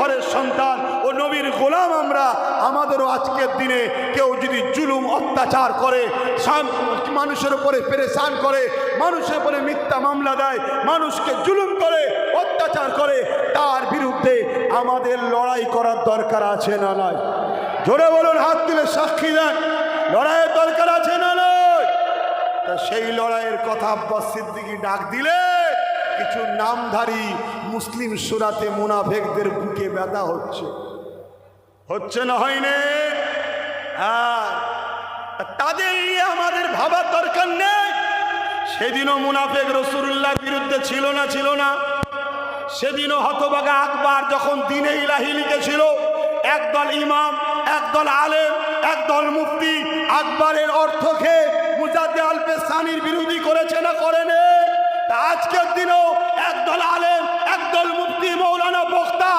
ঘরের সন্তান ও নবীর গোলাম আমরা। আমাদেরও আজকের দিনে কেউ যদি জুলুম অত্যাচার করে, মানুষের উপরে পেরেশান করে, মানুষের উপরে মিথ্যা মামলা দেয়, মানুষকে জুলুম করে, অত্যাচার করে, তার বিরুদ্ধে আমাদের লড়াই করার দরকার আছে না নয়? জোরে বলুন, হাত তুলে সাক্ষী দেন, লড়াইয়ের দরকার আছে না নয়? তা সেই লড়াইয়ের কথা আব্বাস সিদ্দিকী ডাক দিলে কিছু নামধারী মুসলিম সুরাতে মুনাফেকদের বুকে ব্যথা হচ্ছে না হয়নি? হ্যাঁ, তাদের নিয়ে আমাদের ভাবার দরকার নেই। সেদিনও মুনাফেক রাসূলুল্লাহর বিরুদ্ধে ছিল না? সেদিনও হতভাগা আকবর যখন দ্বীনে ইলাহি লিখেছিল, একদল ইমাম, একদল আলেম, একদল মুফতি আকবরের অর্থ খেয়ে মুজাদ্দিদ আল-পেশানির বিরোধী করেছে না করেনি? তা আজকের দিনেও একদল আলেম, একদল মুফতি, মৌলানা, বক্তা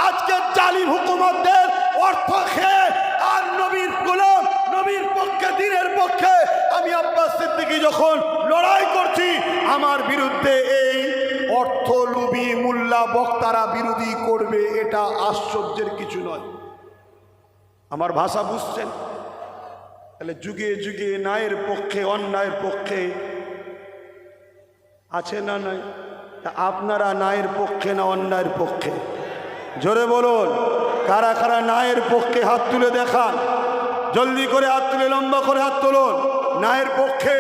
আজকের জালিম হুকুমতদের অর্থ খেয়ে আর নবীর গোলাম, নবীর পক্ষে, দ্বীনের পক্ষে আমি আব্বাস সিদ্দিকী যখন লড়াই করছি, আমার বিরুদ্ধে এই অর্থলোভী মোল্লা বক্তারা বিরোধী করবে, এটা আশ্চর্যের কিছু নয়। আমার ভাষা বুঝছেন? তাহলে যুগে যুগে ন্যায়ের পক্ষে, অন্যায়ের পক্ষে আছে না নাই? তা আপনারা ন্যায়ের পক্ষে না অন্যায়ের পক্ষে? জোরে বলুন, কারা কারা ন্যায়ের পক্ষে হাত তুলে দেখান। জলদি করে হাত তুলে, লম্বা করে হাত তুলুন। ন্যায়ের পক্ষে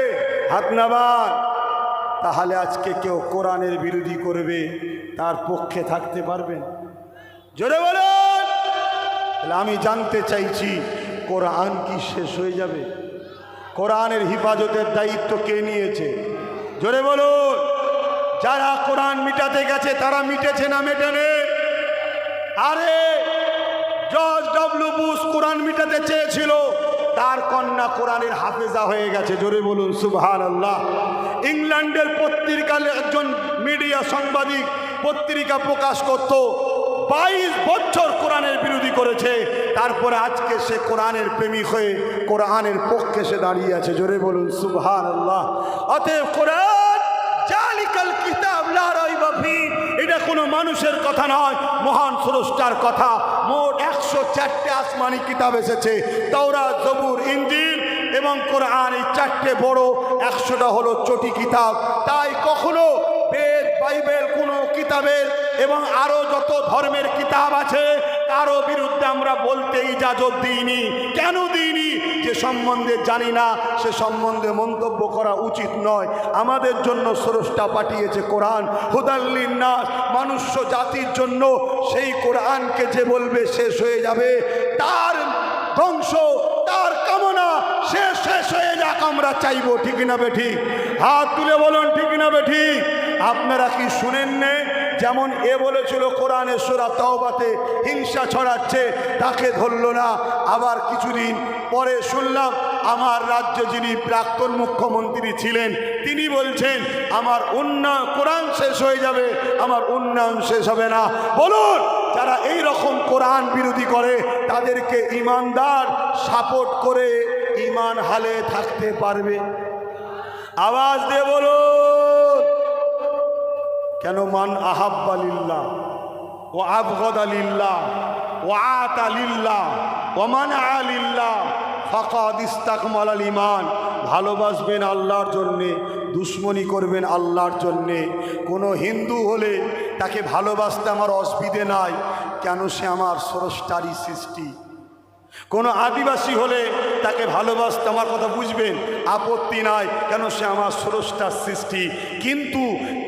হাত নামান। তাহলে আজকে কেউ কোরআনের বিরোধী করবে, তার পক্ষে থাকতে পারবেন? জোরে বলুন। তাহলে আমি জানতে চাইছি, কোরআন কি শেষ হয়ে যাবে? কোরআনের হিফাজতের দায়িত্ব কে নিয়েছে? জোরে বলুন। যারা কোরআন মিটাতে গেছে তারা মিটেছে না মেটেনি? আরে জর্জ ডব্লিউ বুশ কোরআন মিটাতে চেয়েছিল, তার কন্যা কোরআনের হাফেজা হয়ে গেছে। জোরে বলুন সুবহানাল্লাহ। ইংল্যান্ডের পত্রিকার একজন মিডিয়া সাংবাদিক পত্রিকা প্রকাশ করত, 22 বছর কোরআনের বিরোধী করেছে, তারপরে আজকে সে কোরআনের প্রেমিক হয়ে কোরআনের পক্ষে সে দাঁড়িয়ে আছে। জোরে বলুন সুবহানাল্লাহ। অতএব কোরআন জালিকাল কিতাব লা রাইবা ফি, এটা কোনো মানুষের কথা নয়, মহান স্রষ্টার কথা। মোট 104টে আসমানি কিতাব এসেছে, তাওরাত, জবুর, ইনজিল এবং কোরআন। এই 4টে বড়, 100টা হলো চটি কিতাব। তাই কখনো বেদ, বাইবেল কোনো কিতাবের এবং আরো যত ধর্মের কিতাব আছে তারও বিরুদ্ধে আমরা বলতে ইজাজত দিইনি। কেন দিইনি? যে সম্বন্ধে জানি না সে সম্বন্ধে মন্তব্য করা উচিত নয়। আমাদের জন্য স্রষ্টা পাঠিয়েছে কোরআন, হুদাল লিন্নাস, মনুষ্য জাতির জন্য। সেই কোরআনকে যে বলবে শেষ হয়ে যাবে, তার ধ্বংস, তার কামনা শেষ হয়ে যাক, আমরা চাইবো। ঠিক না বেঠিক? হাত তুলে বলুন, ঠিক না বেঠিক? আপনারা কি শুনেন নে? যেমন এ বলেছিল কোরআনের সূরা তাওবাতে হিংসা ছড়াচ্ছে, তাকে ধরল না। আবার কিছুদিন পরে শুনলাম আমার রাজ্যে যিনি প্রাক্তন মুখ্যমন্ত্রী ছিলেন তিনি বলছেন আমার উন্নয়ন, কোরআন শেষ হয়ে যাবে, আমার উন্নয়ন শেষ হবে না। বলুন, যারা এই রকম কোরআন বিরোধী করে তাদেরকে ইমানদার সাপোর্ট করে ইমান হালে থাকতে পারবে? আওয়াজ দিয়ে বলুন। কেন? মান আহাব্বা লিল্লাহ ওয়া আবগাদা লিল্লাহ ওয়া আতা লিল্লাহ ওয়া মানআ লিল্লাহ ফাকাদ ইস্তাকমালাল ঈমান। ভালোবাসবেন আল্লাহর জন্যে, দুশ্মনী করবেন আল্লাহর জন্যে। কোনো হিন্দু হলে তাকে ভালোবাসতে আমার অসুবিধে নাই, কেন? সে আমার স্রষ্টারই সৃষ্টি। কোনো আদিবাসী হলে তাকে ভালোবাসতে, আমার কথা বুঝবেন, আপত্তি নাই, কেন? সে আমার স্রষ্টার সৃষ্টি। কিন্তু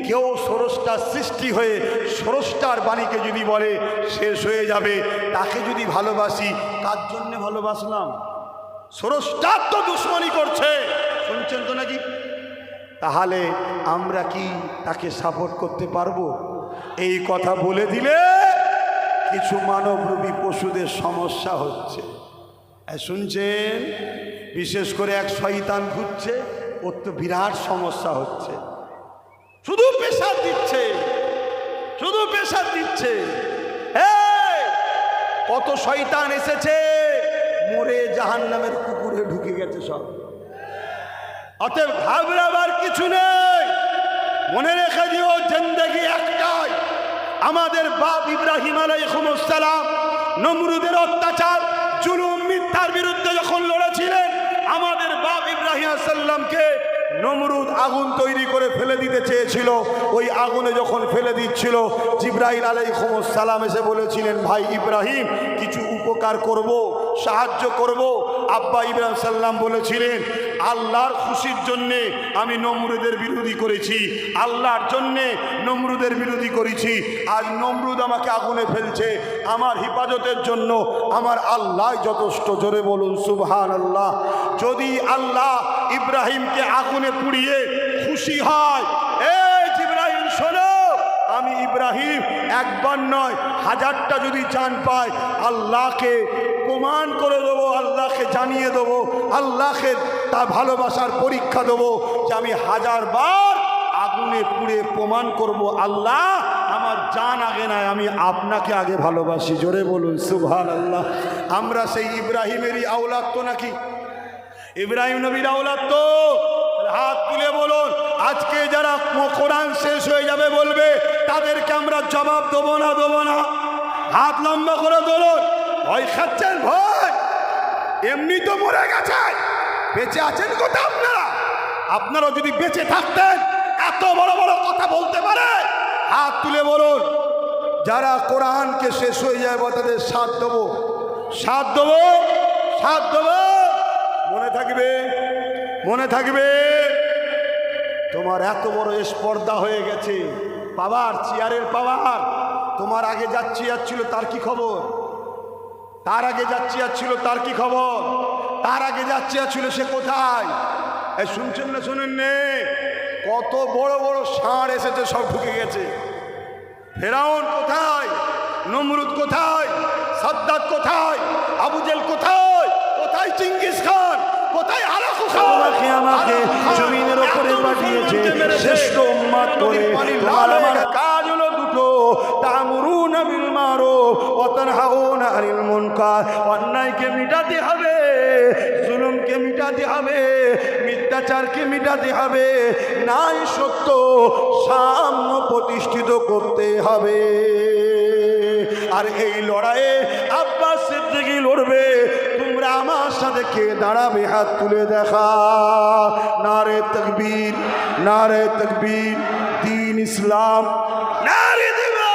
কেউ স্রষ্টার সৃষ্টি হয়ে স্রষ্টার বাণীকে যদি বলে শেষ হয়ে যাবে, তাকে যদি ভালোবাসি, কার জন্যে ভালোবাসলাম? স্রষ্টার তো দুশ্মনী করছে, শুনছেন তো নাকি? তাহলে আমরা কি তাকে সাপোর্ট করতে পারবো? এই কথা বলে দিলে কিছু মানবরূপী পশুদের সমস্যা হচ্ছে। শুনছেন? বিশেষ করে এক শয়তান ঘুরছে, ওর তো বিরাট সমস্যা হচ্ছে, শুধু প্রেসার দিচ্ছে, শুধু প্রেসার দিচ্ছে। কত শয়তান এসেছে, মরে জাহান্নামের কুকুরে ঢুকে গেছে সব। অতএব ঘাবড়াবার কিছু নেই। মনে রেখে দিও, জিন্দেগি একটাই, আমাদের বাপ ইব্রাহিম আলাইহিস সালাম নমরুদের অত্যাচার জুলুম মিথ্যার বিরুদ্ধে যখন লড়েছিলেন, আমাদের বাপ ইব্রাহিম আলাইহিস সালামকে নমরুদ আগুন তৈরি করে ফেলে দিতে চেয়েছিল। ওই আগুনে যখন ফেলে দিচ্ছিল, জিবরাইল আলাইহিস সালাম এসে বলেছিলেন, ভাই ইব্রাহিম কিছু উপকার করব, সাহায্য করব। আব্বা ইব্রাহিম সাল্লাম বলেছিলেন, আল্লাহর খুশির জন্যে আমি নমরুদের বিরোধী করেছি, আল্লাহর জন্যে নমরুদের বিরোধী করেছি। আজ নমরুদ আমাকে আগুনে ফেলছে, আমার হেফাজতের জন্য আমার আল্লাহ যথেষ্ট। জোরে বলুন সুবহানাল্লাহ। যদি আল্লাহ ইব্রাহিমকে আগুনে পুড়িয়ে খুশি হয়, এই ইব্রাহিম শোনো, আমি ইব্রাহিম একবার নয় হাজারটা যদি জান পাই, আল্লাহকে প্রমাণ করে দেবো, আল্লাহকে জানিয়ে দেবো, আল্লাহকে তা ভালোবাসার পরীক্ষা দেবো যে আমি হাজারবার আগুনে পুড়ে প্রমাণ করব, আল্লাহ আমার জান আগে নয়, আমি আপনাকে আগে ভালোবাসি। জোরে বলুন সুবহানাল্লাহ। আমরা সেই ইব্রাহিমেরই আওলাদ তো নাকি? ইব্রাহিম নবীর আওলাদ তো? হাত তুলে বলুন। আজকে যারা কোরআন শেষ হয়ে যাবে বলবে, তাদেরকে আমরা জবাব দেবো না দেবো না? হাত লম্বা করে বলুন। ভয় খাচ্ছেন? ভয় এমনি তো মরে গেছে, বেঁচে আছেন কোথায় আপনারা? আপনারা যদি বেঁচে থাকতেন এত বড় বড় কথা বলতে পারে? হাত তুলে বলুন। যারা কোরআনকে শেষ হয়ে যায় তাদের সাথ দেবো, সাথ দেবো, সাথ দেবো। মনে থাকবে, মনে থাকবে। তোমার এত বড় স্পর্ধা হয়ে গেছে, পাওয়ার, চেয়ারের পাওয়ার। তোমার আগে যাচ্ছি যাচ্ছিল, তার কি খবর? তার আগে যাচ্ছি যাচ্ছিল, তার কি খবর? তার আগে যাচ্ছি যাচ্ছিল, সে কোথায়? এই শুনছেন না শুনেন নে? কত বড় বড় ষাঁড় এসেছে, সব ঢুকে গেছে। ফেরাউন কোথায়? নমরুদ কোথায়? সাদ্দাত কোথায়? আবু জেল কোথায়? কোথায় চিঙ্গিস খান? কোথায় আরাকু খান? আমাকে জমিনের উপরে পাঠিয়েছে শ্রেষ্ঠ উম্মত করে। তোমার আমার কাজ হলো দুটো, তা'মুরুনা বিল মারুফ ওয়া তানহাউনা আনিল মুনকার। অন্যায়কে মিটাতে হবে, জুলুমকে মিটাতে হবে, মিথ্যাচারকে মিটাতে হবে, ন্যায় সত্য সাম্য প্রতিষ্ঠিত করতে হবে। আর এই লড়াইয়ে আব্বাস সিদ্দিকী লড়বে। তোমরা আমার সাথে কে দাঁড়াবে? হাত তুলে দেখা। নারে তাকবীর, নারে তাকবীর, দ্বীন ইসলাম নারে দিবে।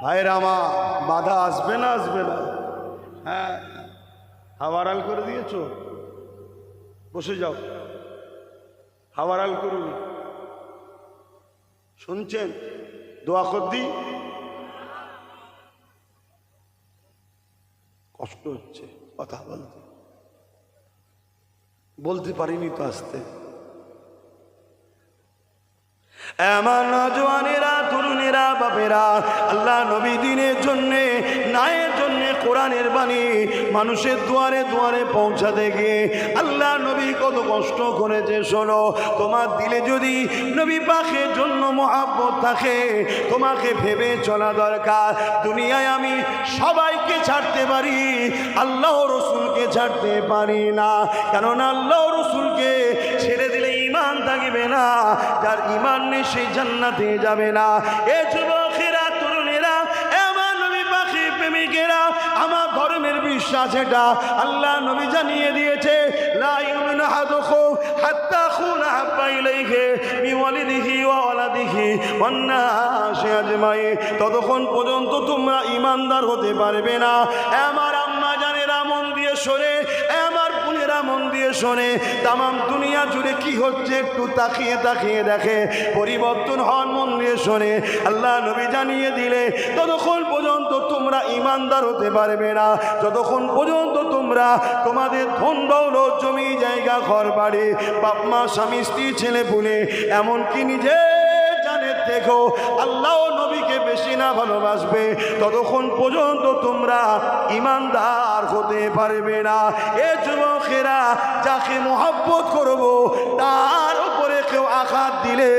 ভাইরা আমার, বাধা আসবে না? আসবে না? হ্যাঁ, হাওয়ারাল করে দিয়েছো, বসে যাও, হাওয়ারাল করুন। শুনছেন? দোয়া কর দি। কষ্ট হচ্ছে কথা বলতে, বলতে পারিনি তো আসতে। আমার নওজওয়ানেরা, তরুণেরা, বাপেরা, আল্লাহ নবী দ্বীনের জন্যে, ন্যায়ের জন্যে কোরআনের বাণী মানুষের দুয়ারে দুয়ারে পৌঁছাতে গিয়ে আল্লাহ নবী কত কষ্ট করেছে। শোনো, তোমার দিলে যদি নবী পাকের জন্য মহব্বত থাকে, তোমাকে ভেবে চলা দরকার। দুনিয়ায় আমি সবাইকে ছাড়তে পারি, আল্লাহ রসুলকে ছাড়তে পারি না। কেননা আল্লাহ রসুলকে ছেড়ে দিলে ঈমান থাকবে না, যার ঈমান নেই সেই জান্নাতে যাবে না। এ যুবকেরা, তরুণেরা, আমার নবী পাকের প্রেমিকেরা, আমার ধর্মের বিশ্বাস এটা আল্লাহ নবী জানিয়ে দিয়েছে, লা ইউমিনু আহাদুকুম হাত্তা আকুনা আহাব্বা ইলাইহি মিন ওয়ালিদিহি ওয়া ওয়ালাদিহি ওয়ান নাসি আজমাইন। ততক্ষণ পর্যন্ত তোমরা ঈমানদার হতে পারবে না। আমার আম্মা জানেরা মন দিয়ে শোনে, আমার বোনেরা মন দিয়ে শোনে, তামাম দুনিয়া জুড়ে কি হচ্ছে একটু তাকিয়ে তাকিয়ে দেখে, পরিবর্তন হন, মন দিয়ে শোনে। আল্লাহ নবী জানিয়ে দিলে ততক্ষণ পর্যন্ত তোমরা ঈমানদার হতে পারবে না, যতক্ষণ পর্যন্ত তোমরা তোমাদের ধন দৌলত, জমি জায়গা, ঘর বাড়ি, বাপ মা, স্বামী স্ত্রী, ছেলে পুলে, এমনকি নিজে জানের থেকেও আল্লাহ নবীকে বেশি না ভালোবাসবে, ততক্ষণ পর্যন্ত তোমরা ঈমানদার হতে পারবে না। এ যুবকেরা, যাকে মহব্বত করব তার উপরে কেউ আঘাত দিলে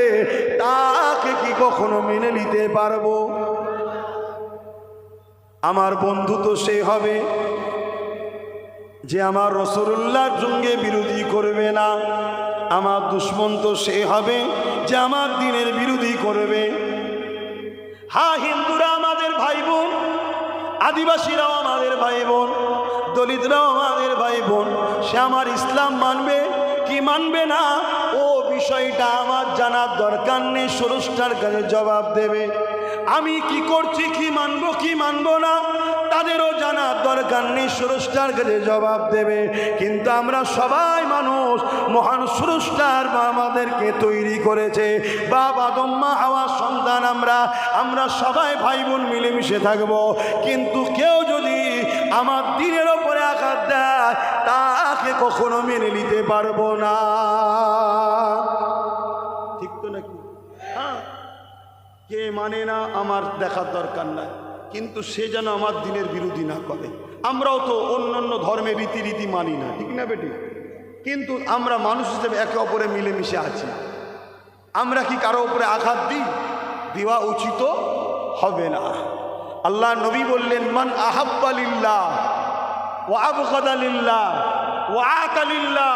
তাকে কি কখনো মেনে নিতে পারবো? আমার বন্ধু তো সে হবে যে আমার রাসূলুল্লাহর সঙ্গে বিরোধী করবে না। আমার দুশমন তো সে হবে যে আমার দ্বীনের বিরোধী করবে। হ্যাঁ, হিন্দুরা আমাদের ভাই বোন, আদিবাসীরাও আমাদের ভাই বোন, দলিতরাও আমাদের ভাই বোন। সে আমার ইসলাম মানবে কি মানবে না ও বিষয়টা আমার জানার দরকার নেই, স্রষ্টার কাছে জবাব দেবে। আমি কি করছি, কি মানবো কি মানবো না, তাদেরও জানার দরকার নেই, স্রষ্টার কাছে জবাব দেবে। কিন্তু আমরা সবাই মানুষ, মহান স্রষ্টার আমাদেরকে তৈরি করেছে, বাবা আদম মা হাওয়ার সন্তান আমরা সবাই ভাই বোন মিলেমিশে থাকবো। কিন্তু কেউ যদি আমার দিনের ওপরে আঘাত দেয়, তাকে কখনো মেনে নিতে পারবো না। ঠিক তো নাকি? হ্যাঁ, কে মানে না আমার দেখার দরকার নাই, কিন্তু সে যেন আমার দিনের বিরোধী না করে। আমরাও তো অন্যান্য ধর্মের রীতি মানি না, ঠিক না বেটি? কিন্তু আমরা মানুষ হিসেবে একে অপরে মিলেমিশে আছি। আমরা কি কারো উপরে আঘাত দিই? দেওয়া উচিত হবে না। আল্লাহ নবী বললেন, মান আহাব্বা লিল্লাহ ওয়া আবগাদা লিল্লাহ ওয়া আতা লিল্লাহ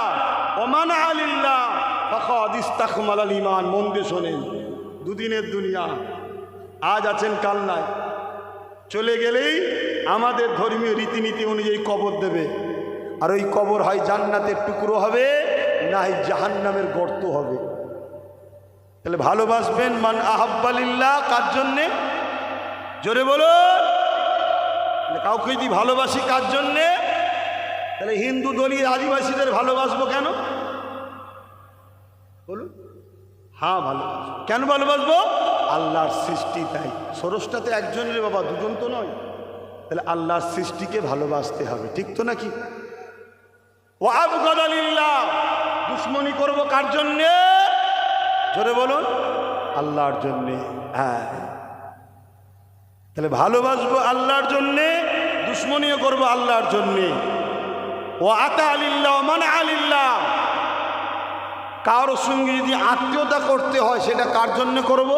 ওয়া মানা লিল্লাহ ফাকাদ ইস্তাকমালাল ঈমান। মন দিয়ে শোনেন, দুদিনের দুনিয়া, আজ আছেন কাল নাই, চলে গেলেই আমাদের ধর্মীয় রীতিনীতি অনুযায়ী কবর দেবে। আর ওই কবর হয় জান্নাতের টুকরো হবে, না হয় জাহান্নামের গর্ত হবে। তাহলে ভালোবাসবেন মান আহাব্বা লিল্লাহ কার জন্যে? জোরে বলুন। কাউকে যদি ভালোবাসি কার জন্যে? তাহলে হিন্দু দলীয় আদিবাসীদের ভালোবাসবো কেন বলুন? হ্যাঁ, ভালোবাসবো। কেন ভালোবাসবো? আল্লাহর সৃষ্টি, তাই। স্রষ্টাতে একজন রে বাবা, দুজন তো নয়। তাহলে আল্লাহর সৃষ্টিকে ভালোবাসতে হবে, ঠিক তো নাকি? ওয়া আবগাদা লিল্লাহ, দুশ্মনী করবো কার জন্যে? জোরে বলুন, আল্লাহর জন্যে। হ্যাঁ, তাহলে ভালোবাসবো আল্লাহর জন্যে, দুশ্মনীও করবো আল্লাহর জন্যে। ওয়া আতা লিল্লাহ ওয়া মানা লিল্লাহ, কারোর সঙ্গে যদি আত্মীয়তা করতে হয় সেটা কার জন্য করব?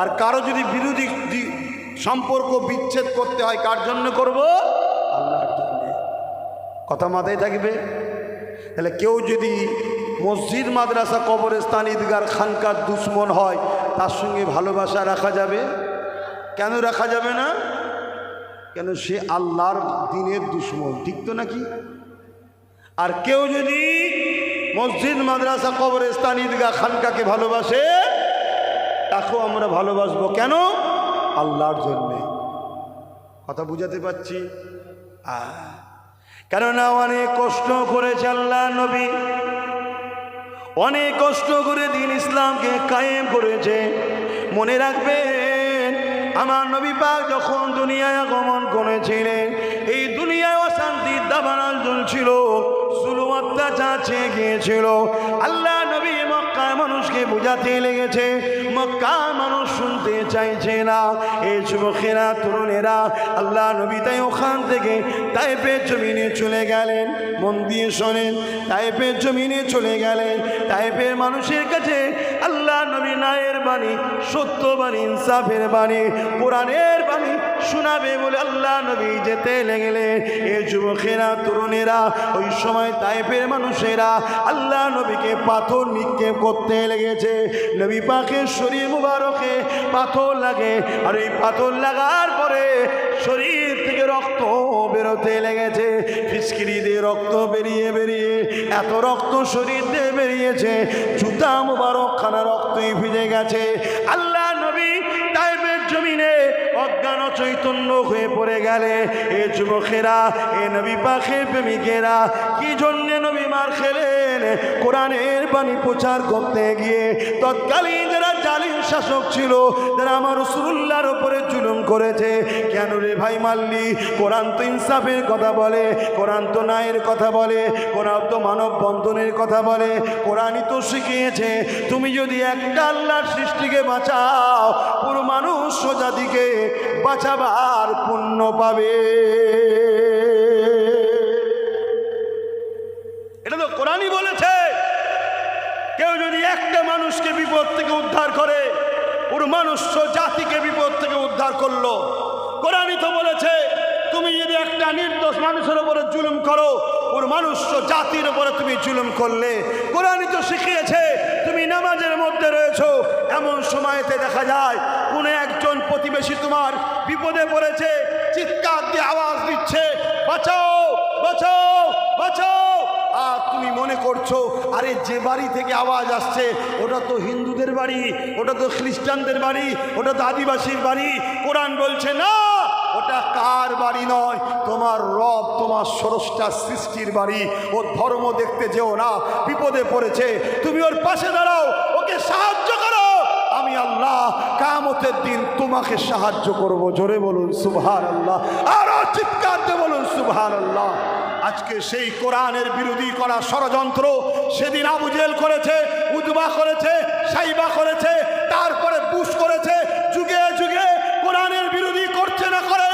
আর কারো যদি বিরোধী সম্পর্ক বিচ্ছেদ করতে হয় কার জন্য করব? আল্লাহর জন্য। কথা মাথায় থাকবে। তাহলে কেউ যদি মসজিদ, মাদ্রাসা, কবরস্থান, ঈদগাহ, খানকার দুশ্মন হয়, তার সঙ্গে ভালোবাসা রাখা যাবে? কেন রাখা যাবে না? কেন? সে আল্লাহর দ্বীনের দুশ্মন, ঠিক তো নাকি? আর কেউ যদি মসজিদ, মাদ্রাসা, কবরস্থান, ঈদগাহ, খানকাকে ভালোবাসে, তাকেও আমরা ভালোবাসবো। কেন? আল্লাহর জন্যে। কথা বুঝাতে পারছি? কেননা অনেক কষ্ট করেছে আল্লাহ নবী, অনেক কষ্ট করে দিন ইসলামকে কায়েম করেছে। মনে রাখবেন, আমার নবী পাক যখন দুনিয়ায় আগমন করেছিলেন, এই দুনিয়ায় অশান্তির দাবানল জ্বলছিল, জুলুম অত্যাচার ছেয়ে গিয়েছিল। আল্লাহ নবী মক্কার মানুষকে বুঝাতে লেগেছে, মক্কার মানুষ শুনতে চাইছে না। এই যুবকেরা, তরুণেরা, আল্লাহ নবী তাই ওখান থেকে তায়েফের জমিনে চলে গেলেন। মন দিয়ে শোনেন, তায়েফের জমিনে চলে গেলেন। তায়েফের মানুষের কাছে আল্লাহ নবী ন্যায়ের বাণী, সত্য বাণী, ইনসাফের বাণী, কোরআনের বাণী শোনাবে বলে আল্লাহ নবী যেতে লেগেলেন। এই যুবকেরা, তরুণেরা, ওই সময় তায়েফের মানুষেরা আল্লাহ নবীকে পাথর নিক্ষেপ করতে লেগেছে। নবী পাকের শরীর মুবারকে পাথর লাগে, আর এই পাথর লাগার পরে শরীর থেকে রক্ত বেরোতে লেগেছে। ফিসকিরি দিয়ে রক্ত বেরিয়ে বেরিয়ে এত রক্ত শরীর দিয়ে বেরিয়েছে, জুতা মুবারক খানা রক্তই ভিজে গেছে। আল্লাহ নবী তায়েফের জমিনে অজ্ঞান চৈতন্য হয়ে পড়ে গেলে। এ যুবকেরা, এ নবী পাকের প্রেমিকেরা, কি জন্যে নবী মার খেলেন? কোরআনের বাণী প্রচার করতে গিয়ে তৎকালীন যারা জালিম শাসক ছিল, যারা আমার রাসূলুল্লাহর উপরে জুলুম করেছে, কেন রে ভাই মারলি? কোরআন তো ইনসাফের কথা বলে, কোরআন তো ন্যায়ের কথা বলে, কোরআন তো মানব বন্ধনের কথা বলে, কোরআনই তো শিখিয়েছে তুমি যদি একটা আল্লাহর সৃষ্টিকে বাঁচাও, পুরো মানুষ জাতিকে বাঁচাবার পুণ্য পাবে। এটা তো কোরআনই বলেছে। কেউ যদি একটা মানুষকে বিপদ থেকে উদ্ধার করে, পুরো মানুষ জাতিকে বিপদ থেকে উদ্ধার করলো। কোরআনই তো বলেছে তুমি যদি একটা নির্দোষ মানুষের উপরে জুলুম করো, পুরো মানুষ জাতির উপরে তুমি জুলুম করলে। কোরআনই তো শিখিয়েছে তুমি নামাজের মধ্যে রয়েছো, এমন সময়তে দেখা যায় কোনো একজন প্রতিবেশী তোমার বিপদে পড়েছে, চিৎকার দিয়ে আওয়াজ দিচ্ছে, বাঁচাও বাঁচাও বাঁচাও, আর তুমি মনে করছো আরে যে বাড়ি থেকে আওয়াজ আসছে ওটা তো হিন্দুদের বাড়ি, ওটা তো খ্রিস্টানদের বাড়ি, ওটা তো আদিবাসীর বাড়ি। কোরআন বলছে না, ওটা কার বাড়ি নয়, তোমার রব, তোমার স্রষ্টা সৃষ্টির বাড়ি। ও ধর্ম দেখতে যেও না, বিপদে পড়েছে তুমি ওর পাশে দাঁড়াও, ওকে সাহায্য করো, আমি আল্লাহ কিয়ামতের দিন তোমাকে সাহায্য করব। জোরে বলুন সুবহানাল্লাহ, আরো চিৎকার দিয়ে বলুন সুবহানাল্লাহ। আজকে সেই কোরআনের বিরোধী করা ষড়যন্ত্র সেদিন আবু জেহেল করেছে, উতবা করেছে, সাইবা করেছে, তারপরে বুশ করেছে, যুগে যুগে কোরআনের বিরোধী করছে না করে।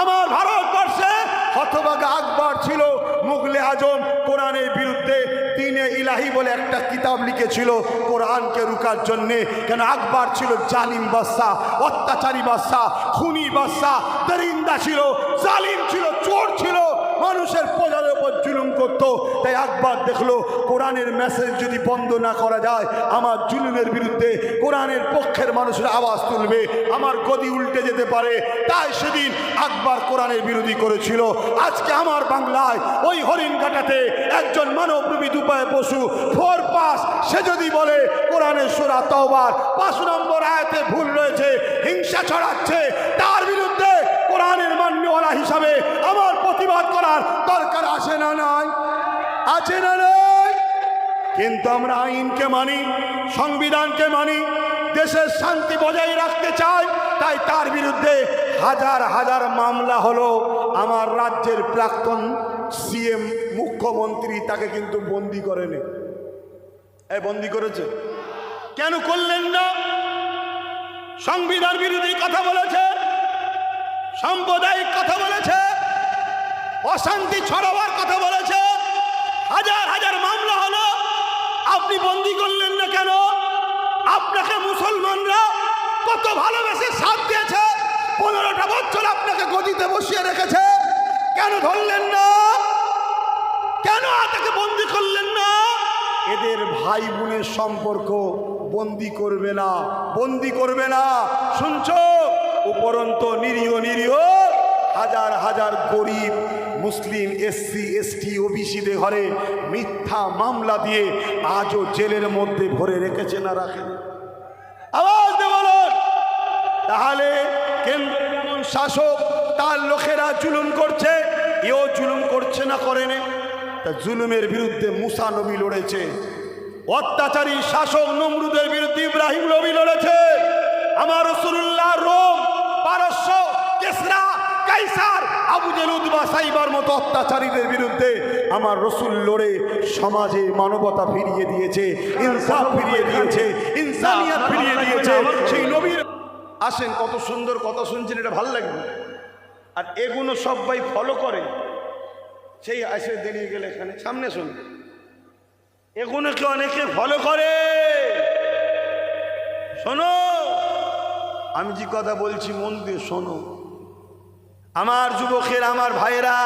আমার ভারতবর্ষে হতভাগা আকবর ছিল মুগলে আজম, কোরআনের বিরুদ্ধে দ্বীনে ইলাহি বলে একটা কিতাব লিখেছিল কোরআনকে রুকার জন্যে। কেন আকবর ছিল জালিম বাদশা, অত্যাচারী বাদশা, খুনি বাদশা, দরিন্দা ছিল, জালিম ছিল, চোর ছিল, মানুষের প্রজাদের উপর জুলুম করত। তাই আকবর দেখলো কোরআনের মেসেজ যদি বন্ধ না করা যায়, আমার জুলুমের বিরুদ্ধে কোরআনের পক্ষের মানুষের আওয়াজ তুলবে, আমার গদি উল্টে যেতে পারে। তাই সেদিন আকবর কোরআনের বিরোধী করেছিল। আজকে আমার বাংলায় ওই হরিণঘাটাতে একজন মানবরূপী দুপায়ে পশু ফোর পাস, সে যদি বলে কোরআনের সূরা তাওবার 5 নম্বর আয়াতে ভুল রয়েছে, হিংসা ছড়াচ্ছে, তার বিরুদ্ধে কোরআনের মান্যওয়ালা হিসাবে আমার প্রতিবাদ করার দরকার আছে না নাই? আছে না নাই? কিন্তু আমরা আইনকে মানি, সংবিধানকে মানি, দেশের শান্তি বজায় রাখতে চাই। তাই তার বিরুদ্ধে হাজার হাজার মামলা হলো। আমার রাজ্যের প্রাক্তন সিএম মুখ্যমন্ত্রী তাকে কিন্তু বন্দি করেনি। বন্দি করেছে কেন? করলেন না? সংবিধান বিরোধী কথা বলেছে, সাম্প্রদায়িক কথা বলেছে, অশান্তি ছড়াবার কথা বলেছে, হাজার হাজার মামলা হলো, আপনি বন্দি করলেন না কেন? আপনাকে মুসলমানরা কত ভালোবেসে সাথ দিয়েছে, 15টা বছর আপনাকে গদিতে বসিয়ে রেখেছে, কেন ধরলেন না? কেন তাকে বন্দি করলেন না? এদের ভাই বোনের সম্পর্ক বন্দি করবে না, বন্দি করবে না। শুনছো? উপরন্ত নিরীহ নিরীহ হাজার হাজার গরিব মুসলিম এসসি এসটি ওবিসিদের ঘরে মিথ্যা মামলা দিয়ে আজও জেলের মধ্যে ভরে রেখেছে না রাখে? আওয়াজ দিয়ে বলুন। তাহলে কেন্দ্রে যেমন শাসক, তার লোকেরা জুলুম করছে, এও জুলুম করছে না করেনি? তা জুলুমের বিরুদ্ধে মুসা নবী লড়েছে, অত্যাচারী শাসক নমরুদের বিরুদ্ধে ইব্রাহিম নবী লড়েছে, আমার রাসূলুল্লাহ রোম, পারস্য, কিসরা, কাইসার, আবু জেহেল, উতবা, সাইবার মতো অত্যাচারীদের বিরুদ্ধে আমার রাসূল লড়ে সমাজে মানবতা ফিরিয়ে দিয়েছে, ইনসাফ ফিরিয়ে দিয়েছে, ইনসানিয়ত ফিরিয়ে দিয়েছে। সেই নবীর আসেন, কত সুন্দর কথা শুনছেন, এটা ভালো লাগবে। আর এগুলো সবাই ফলো করে, সেই আসে দাঁড়িয়ে গেলে এখানে সামনে শুন, এগুলোকে অনেকে ফলো করে। শোনো, আমি যে কথা বলছি মন দিয়ে শোনো। আমার যুবকের, আমার ভাইয়েরা,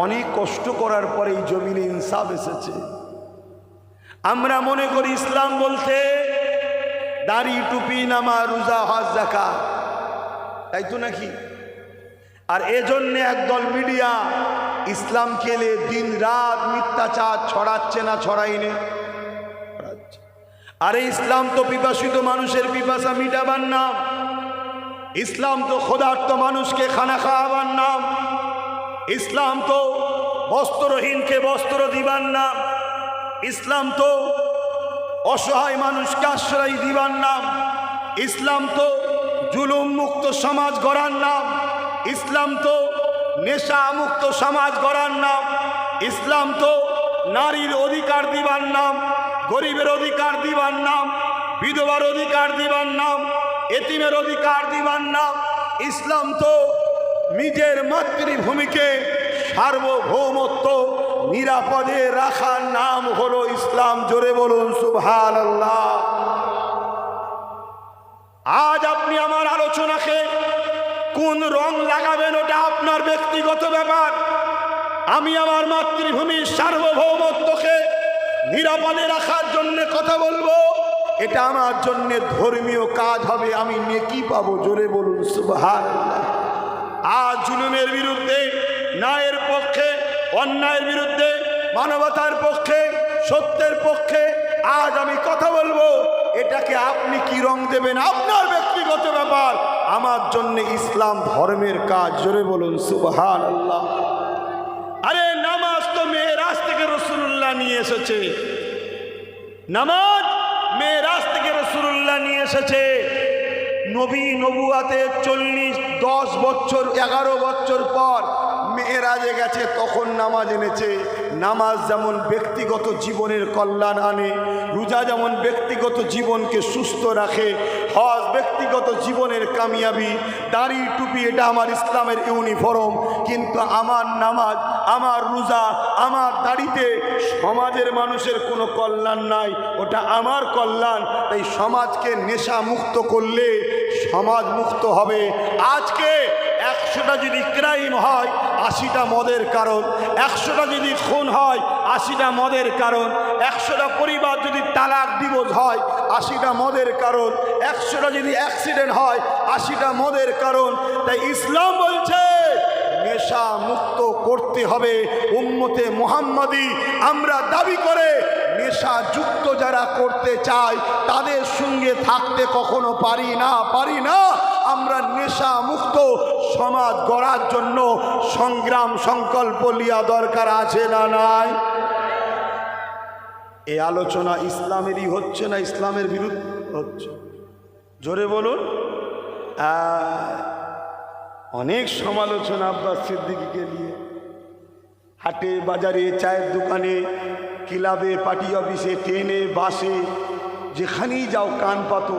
অনেক কষ্ট করার পরে এই জমিনে ইনসাফ এসেছে। আমরা মনে করি ইসলাম বলতে দাড়ি, টুপি, নামাজ, রোজা, হজ, যাকাত, তাই তো নাকি? আর এজন্য একদল মিডিয়া ইসলাম কেলে দিন রাত মিথ্যাচার ছড়াচ্ছে না ছড়াইনি? আরে ইসলাম তো পিপাসিত মানুষের পিপাসা মিটাবার নাম, ইসলাম তো ক্ষুধার্ত মানুষকে খানা খাওয়াবার নাম, ইসলাম তো বস্ত্রহীনকে বস্ত্র দিবার নাম, ইসলাম তো অসহায় মানুষকে আশ্রয় দিবার নাম, ইসলাম তো জুলুম মুক্ত সমাজ গড়ার নাম, ইসলাম তো নেশা মুক্ত সমাজ গড়ার নাম, ইসলাম তো নারীর অধিকার দিবার নাম, গরিবের অধিকার দিবার নাম, বিধবার অধিকার দিবার নাম, এতিমের অধিকার দিবার নাম। ইসলাম তো নিজের মাতৃভূমিকে সার্বভৌমত্ব নিরাপদে রাখার নাম হলো ইসলাম। জোরে বলুন সুবহানাল্লাহ। আজ আপনি আমার আলোচনাকে কোন রং লাগাবেন ওটা আপনার ব্যক্তিগত ব্যাপার। আমি আমার মাতৃভূমির সার্বভৌমত্বকে নিরাপদে রাখার জন্য কথা বলবো। এটা আমার জন্য ধর্মীয় কাজ হবে, আমি নেকি পাবো। জোরে বলুন সুবহানাল্লাহ। আজ জুলুমের বিরুদ্ধে, ন্যায়ের পক্ষে, অন্যায়ের বিরুদ্ধে, মানবতার পক্ষে, সত্যের পক্ষে আজ আমি কথা বলবো। এটাকে আপনি কি রং দেবেন আপনার ব্যক্তিগত ব্যাপার, আমার জন্য ইসলাম ধর্মের কাজ। জোরে বলুন সুবহানাল্লাহ। আরে নামাজ তো মেরাজ থেকে রাসূলুল্লাহ নিয়ে এসেছে, নামাজ মেরাজ থেকে রাসূলুল্লাহ নিয়ে এসেছে। নবী নবুয়াতে 10 বছর 11 বছর পর মেরাজে গেছে, তখন নামাজ এনেছে। নামাজ যেমন ব্যক্তিগত জীবনের কল্যাণ আনে, রোজা যেমন ব্যক্তিগত জীবনকে সুস্থ রাখে, হজ ব্যক্তিগত জীবনের কামিয়াবি, দাড়ি টুপি এটা আমার ইসলামের ইউনিফর্ম। কিন্তু আমার নামাজ, আমার রোজা, আমার দাড়িতে সমাজের মানুষের কোনো কল্যাণ নাই, ওটা আমার কল্যাণ। তাই সমাজকে নেশা মুক্ত করলে সমাজ মুক্ত হবে। আজকে 100টা যদি ক্রাইম হয় 80টা মদের কারণ, 100টা যদি খুন হয় 80টা মদের কারণ, 100টা পরিবার যদি তালাক ডিভোর্স হয় 80টা মদের কারণ, 100টা যদি অ্যাক্সিডেন্ট হয় 80টা মদের কারণ। তাই ইসলাম বলছে নেশা মুক্ত করতে হবে। উম্মতে মুহাম্মাদি আমরা দাবি করে নেশা যুক্ত যারা করতে চায় তাদের সঙ্গে থাকতে কখনো পারি না। আমরা নেশা মুক্ত সমাজ গড়ার জন্য সংগ্রাম সংকল্প লিয়া দরকার আছে না নাই? এই আলোচনা ইসলামেরই হচ্ছে না ইসলামের বিরুদ্ধে হচ্ছে? জোরে বলুন। অনেক সমালোচনা আব্বাস সিদ্দিকীকে নিয়ে, হাটে বাজারে, চায়ের দোকানে, ক্লাবে, পার্টি অফিসে, ট্রেনে, বাসে, যেখানেই যাও কান পাতো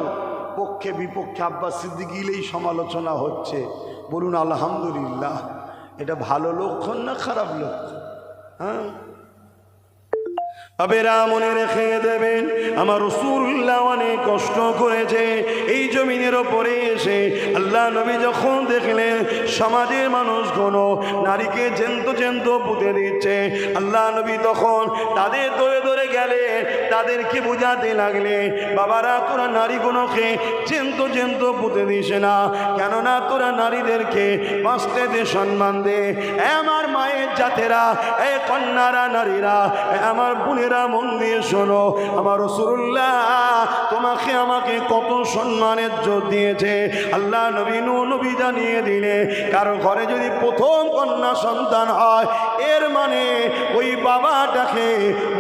পক্ষে বিপক্ষে আব্বাস সিদ্দিকীলেই সমালোচনা হচ্ছে। বলুন আলহামদুলিল্লাহ। এটা ভালো লক্ষণ না খারাপ লক্ষণ? হ্যাঁ, আবেরা মনে রেখে দেবেন, আমার রাসূলুল্লাহ অনেক কষ্ট করেছে এই জমিনের ওপরে এসে। আল্লাহ নবী যখন দেখলেন সমাজের মানুষগুলো নারীকে জ্যান্ত পুঁতে দিচ্ছে, আল্লাহ নবী তখন তাদের ধরে ধরে গেলেন, তাদেরকে বোঝাতে লাগলেন, বাবারা তোরা নারীগুলোকে জ্যান্ত পুঁতে দিস না, কেননা তোরা নারীদেরকে বাঁচতে সম্মান দে। আমার মায়ের জাতেরা, এ কন্যারা, নারীরা, আমার বোনেরা, মন দিয়ে শোনো, আমার রাসূলুল্লাহ তোমাকে আমাকে কত সম্মানের জোর দিয়েছে। আল্লাহ নবী জানিয়ে দিলে কারো ঘরে যদি প্রথম কন্যা সন্তান হয়, এর মানে ওই বাবাটাকে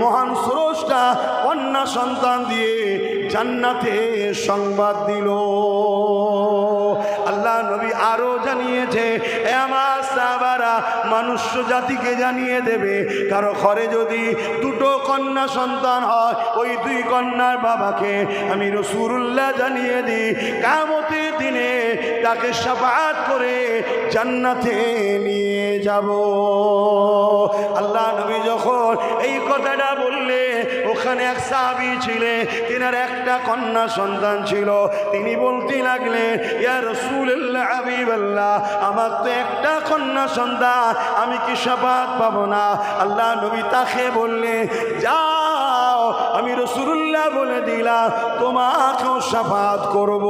মহান স্রষ্টা কন্যা সন্তান দিয়ে জান্নাতে সংবাদ দিল। আল্লাহ নবী আরো জানিয়েছে, আমার সাহাবারা মানুষ্য জাতিকে জানিয়ে দেবে, কারো ঘরে যদি 2টো কন্যা সন্তান হয়, ওই 2 কন্যার বাবাকে আমি রাসূলুল্লাহ জানিয়ে দিই, কিয়ামতের দিনে তাকে শাফাআত করে জান্নাতে নিয়ে যাব। আল্লাহ নবী যখন এই কথাটা বললে, ওখানে এক সাহাবী ছিলেন, তিনার একটা কন্যা সন্তান ছিল। তিনি বলতে লাগলেন, ইয়া রাসূলুল্লাহ, হাবিবাল্লাহ, আমার তো একটা কন্যা সন্তান, আমি কি শাফাআত পাবো না? আল্লাহ নবী তাকে বললেন, যাও, আমি রাসূলুল্লাহ বলে দিলাম তোমাকেও শাফাআত করব।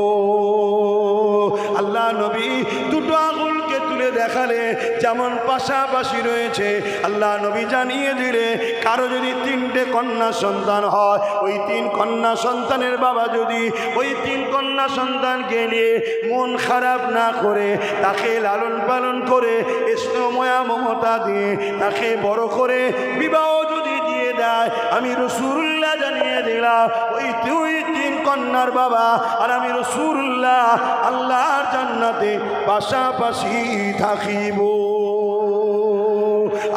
আল্লাহ নবী 2টো আঙুলকে তুলে দেখালে যেমন পাশাপাশি রয়েছে। আল্লাহ নবী জানিয়ে দিলে কারো যদি 3টে কন্যা সন্তান হয়, ওই 3 কন্যা সন্তানের বাবা যদি ওই 3 কন্যা সন্তানকে নিয়ে মন খারাপ না করে তাকে লালন পালন করে স্নেহময়া মমতা দিয়ে তাকে বড় করে বিবাহ যদি দিয়ে দেয়, আমি রাসূলুল্লাহ জানিয়ে দিলাম ওই 3 কন্যার বাবা আর আমি রাসূলুল্লাহ আল্লাহর জান্নাতে পাশাপাশি থাকিব।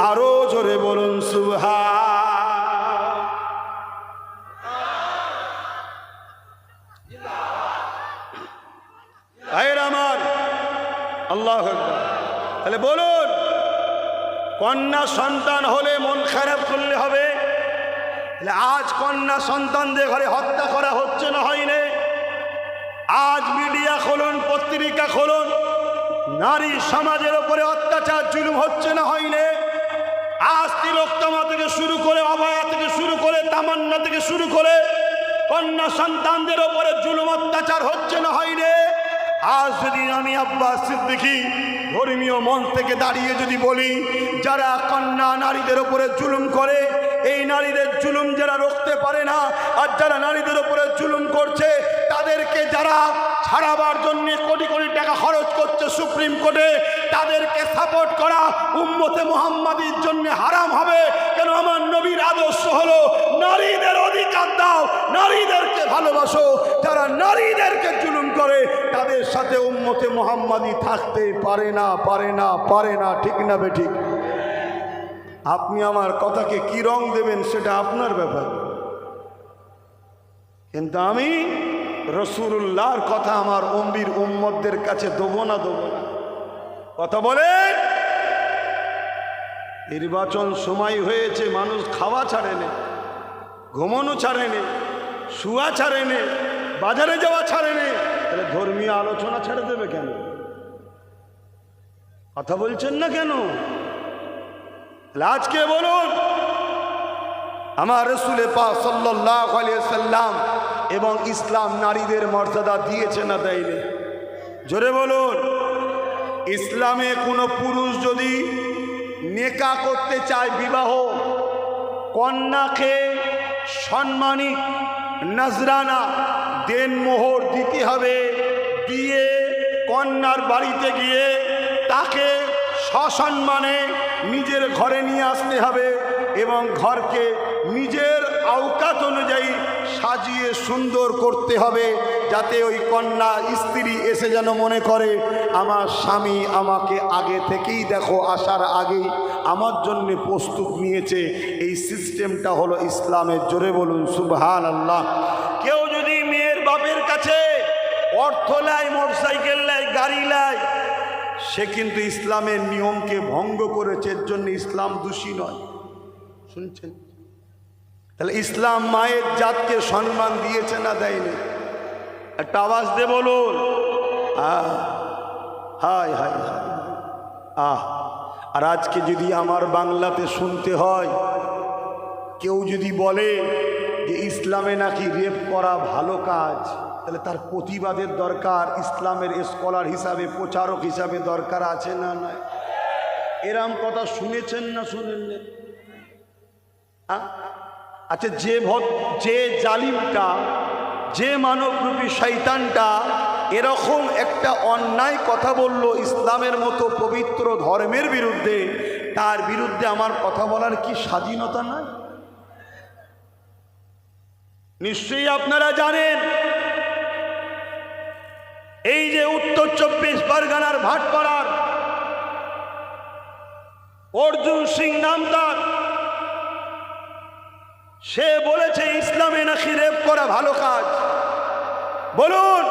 আরো জোরে বলুন সুবহানাল্লাহ। আমার আল্লাহু আকবার। তাহলে বলুন, কন্যা সন্তান হলে মন খারাপ করলে হবে? আজ কন্যা সন্তানদের ঘরে হত্যা করা হচ্ছে না, হয়নি? আজ মিডিয়া খুলুন, পত্রিকা খুলুন, নারী সমাজের উপরে অত্যাচার জুলুম হচ্ছে না, হয়নি? আজ তিলোত্তমা থেকে শুরু করে, অভয়া থেকে শুরু করে, তামান্না থেকে শুরু করে কন্যা সন্তানদের ওপরে জুলুম অত্যাচার হচ্ছে না হয় রে? আজ যদি আমি আব্বাস সিদ্দিকী ধর্মীয় মন থেকে দাঁড়িয়ে যদি বলি, যারা কন্যা নারীদের ওপরে জুলুম করে, এই নারীদের জুলুম যারা রুখতে পারে না, আর যারা নারীদের ওপরে জুলুম করছে তাদেরকে যারা ছাড়াবার জন্য কোটি কোটি টাকা খরচ করছে সুপ্রিম কোর্টে, তাদেরকে সাপোর্ট করা উম্মতে মুহাম্মাদির জন্য হারাম হবে। কেন? আমার নবীর আদর্শ হলো নারীদের অধিকার দাও, নারীদেরকে ভালোবাসো। যারা নারীদেরকে জুলুম করে তাদের সাথে উম্মতে মুহাম্মাদি থাকতে পারে না, পারে না, পারে না। ঠিক না বেঠিক? আপনি আমার কথাকে কি রং দেবেন সেটা আপনার ব্যাপার, কিন্তু আমি রাসূলুল্লাহর কথা আমার উম্মির উম্মতদের কাছে দেবো না, দেবো না। কথা বলেন। নির্বাচন সময় হয়েছে, মানুষ খাওয়া ছাড়ে নে, ঘুমানো ছাড়ে নে, শুয়া ছাড়ে নে, বাজারে যাওয়া ছাড়ে নে, তাহলে ধর্মীয় আলোচনা ছেড়ে দেবে কেন? কথা বলছেন না কেন? আজকে বলুন, আমার রাসূল পাক সাল্লাল্লাহু আলাইহি সাল্লাম এবং ইসলাম নারীদের মর্যাদা দিয়েছে না দেয়নি? জোরে বলুন। ইসলামে কোনো পুরুষ যদি নেকা করতে চায়, বিবাহ, কন্যাকে সম্মানিক নজরানা দেনমোহর দিতে হবে, দিয়ে কন্যার বাড়িতে গিয়ে তাকে সসম্মানে নিজের ঘরে নিয়ে আসতে হবে এবং ঘরকে নিজের আওকাত অনুযায়ী সাজিয়ে সুন্দর করতে হবে, যাতে ওই কন্যা স্ত্রী এসে যেন মনে করে আমার স্বামী আমাকে আগে থেকেই দেখো আসার আগেই আমার জন্য প্রস্তুত নিয়েছে। এই সিস্টেমটা হলো ইসলামের। জোরে বলুন সুবহানাল্লাহ। কেউ যদি মেয়ের বাপের কাছে অর্থ নেয়, মোটরসাইকেল নেয়, গাড়ি নেয়, সে কিন্তু ইসলামের নিয়মকে ভঙ্গ করেছে। এর জন্য ইসলাম দোষী নয়। শুনছেন? তাহলে ইসলাম মায়ের জাতকে সম্মান দিয়েছে না দেয়নি? একটা আওয়াজ দে বলুন। হায় হায় হায়। আর আজকে যদি আমার বাংলাতে শুনতে হয়, কেউ যদি বলে যে ইসলামে নাকি রেপ করা ভালো কাজ, তাহলে তার প্রতিবাদের দরকার, ইসলামের স্কলার হিসাবে, প্রচারক হিসাবে দরকার আছে না নয়? এরম কথা শুনেছেন না শুনেন না? আচ্ছা, যে জালিমটা, যে মানবরূপী শয়তানটা এরকম একটা অন্যায় কথা বলল ইসলামের মতো পবিত্র ধর্মের বিরুদ্ধে, তার বিরুদ্ধে আমার কথা বলার কি স্বাধীনতা নাই? নিশ্চয়ই আপনারা জানেন, এই যে উত্তর 24 পরগনার ভাটপাড়ার অর্জুন সিং নামদার, সে বলেছে ইসলামে নাকি রেপ করা ভালো কাজ। বলুন,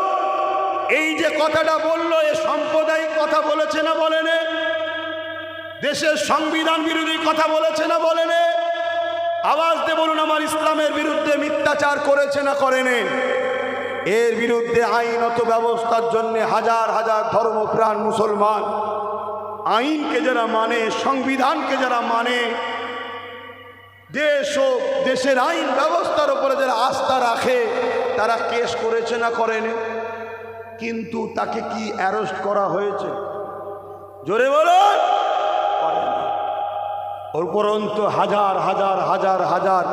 এই যে কথাটা বলল, এ সাম্প্রদায়িক কথা বলেছে না বলেনে? দেশের সংবিধান বিরোধী কথা বলেছে না বলেনে? আওয়াজ দিয়ে বলুন, আমার ইসলামের বিরুদ্ধে মিথ্যাচার করেছে না করেনি? এর বিরুদ্ধে আইনত ব্যবস্থার জন্য হাজার হাজার ধর্মপ্রাণ মুসলমান আইনকে যারা মানে, সংবিধানকে যারা মানে, দেশ ও দেশের আইন ব্যবস্থার উপরে যারা আস্থা রাখে, তারা কেস করেছে না করেনি? কিন্তু তাকে কি অ্যারেস্ট করা হয়েছে? জোরে বলুন। উপরন্তু হাজার হাজার হাজার হাজার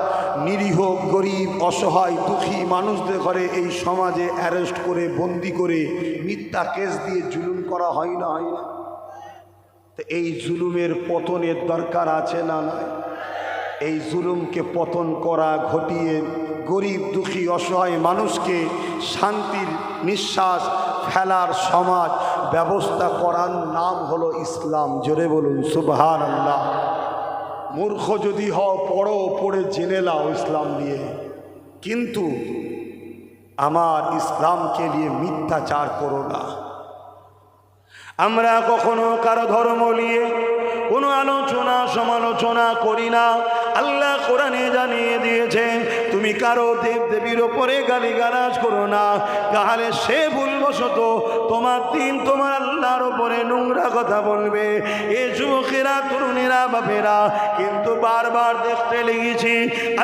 নিরীহ, গরিব, অসহায়, দুঃখী মানুষদের ঘরে এই সমাজে অ্যারেস্ট করে, বন্দি করে, মিথ্যা কেস দিয়ে জুলুম করা হয় না, হয় না? তো এই জুলুমের পতনের দরকার আছে না নয়? এই জুলুমকে পতন করা, ঘটিয়ে গরিব, দুঃখী, অসহায় মানুষকে শান্তির নিঃশ্বাস ফেলার সমাজ ব্যবস্থা করার নাম হলো ইসলাম। জোরে বলুন সুবহানাল্লাহ। মূর্খ যদি হও, পড়ো, পড়ে জেনে নাও ইসলাম নিয়ে, কিন্তু আমার ইসলামকে নিয়ে মিথ্যাচার করো না। আমরা কখনো কারো ধর্ম নিয়ে কোনো আলোচনা সমালোচনা করি না। আল্লাহ কোরআনে জানিয়ে দিয়েছে, তুমি কারো দেব দেবীর ওপরে গালিগালাজ করো না, তাহলে সে ভুল বশত তোমার দিন তোমার আল্লাহর উপরে নোংরা কথা বলবে। এ যুবকেরা, তরুণেরা, বাপেরা কিন্তু বারবার দেখতে লেগেছি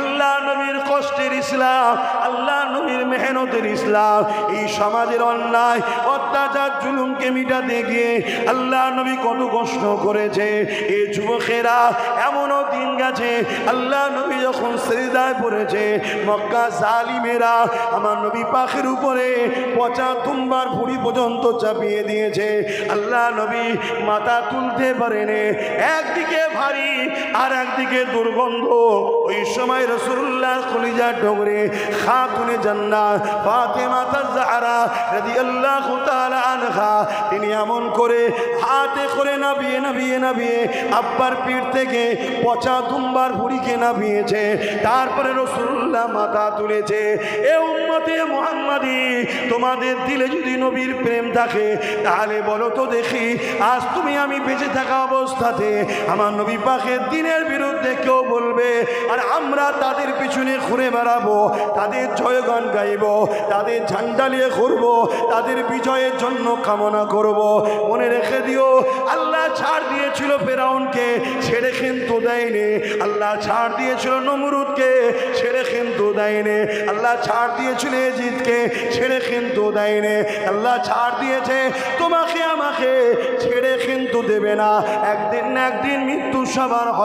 আল্লাহ নবীর কষ্টের ইসলাম, আল্লাহ নবীর মেহনতের ইসলাম। এই সমাজের অন্যায় অত্যাচার জুলুমকে মিটাতে গিয়ে আল্লাহ নবী কত কষ্ট করেছে। এই যুবকেরা, এমনও দিন গেছে আল্লাহ নবী যখন সিজদায় পড়েছে, মক্কা জালিমেরা আমার নবী পাকের উপরে পচা তুম্বার ভুঁড়ি পর্যন্ত চাপিয়ে দিয়েছে। আল্লাহ নবী মাথা তুলতে পারেনি, একদিকে ভারী আর একদিকে দুর্গন্ধ। ওই সময় রাসূলুল্লাহ কলিজার টুকরে খাতুনে জান্নাত ফাতেমা জাহরা রাদিয়াল্লাহু তাআলা আনহা, তিনি এমন করে হাতে করে নাবিয়ে আব্বার পিঠ থেকে পচা তুম্বার ভুঁড়িকে নাবিয়েছে। তারপরে রাসূলুল্লাহ মাথা তুলেছে। এ উম্মতে মুহাম্মাদি, তোমাদের দিলে যদি নবীর প্রেম থাকে তাহলে বলো তো দেখি, আজ তুমি আমি বেঁচে থাকা অবস্থাতে আমার নবী পাকের দিনের বিরুদ্ধে কেউ বলবে আর আমরা তাদের পিছনে ঘুরে বেড়াবো, তাদের জয়গান গাইব, তাদের ঝান্ডা নিয়ে ঘুরবো, তাদের বিজয়ের জন্য কামনা করব। মনে রেখে দিও, আল্লাহ ছাড় দিয়েছিল ফেরাউনকে, ছেড়ে কিন্তু দেয়নি। আল্লাহ ছাড় দিয়েছিল নমরুদকে, ছেড়ে কিন্তু দেয়নি। আল্লাহ ছাড় দিয়েছিল এজিদকে, ছেড়ে কিন্তু দেয়নি। আল্লাহ ছাড় দিয়েছে তোমাকে আমাকে, ছেড়ে কিন্তু দেবে না। একদিন না একদিন মৃত্যু সবার